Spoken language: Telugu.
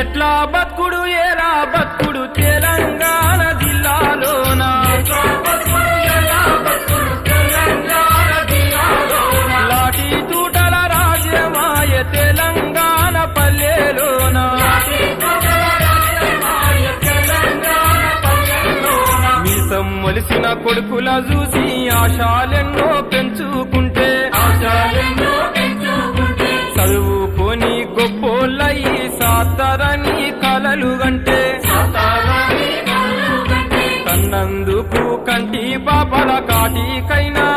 ఎట్లా బతుకుడు ఏలా బతుకుడు తెలంగాణ జిల్లాలోన లాఠీ తూటల రాజ్యమాయ తెలంగాణ పల్లెలోన మీసం మొలిసిన కొడుకుల చూసి ఆశాలెన్నో పెంచుకుంటే చదువుకొని గొప్పోళ్ళయి సాతారని కలలు గంటే కన్నందుకు కంటి పాపల కాటికైనా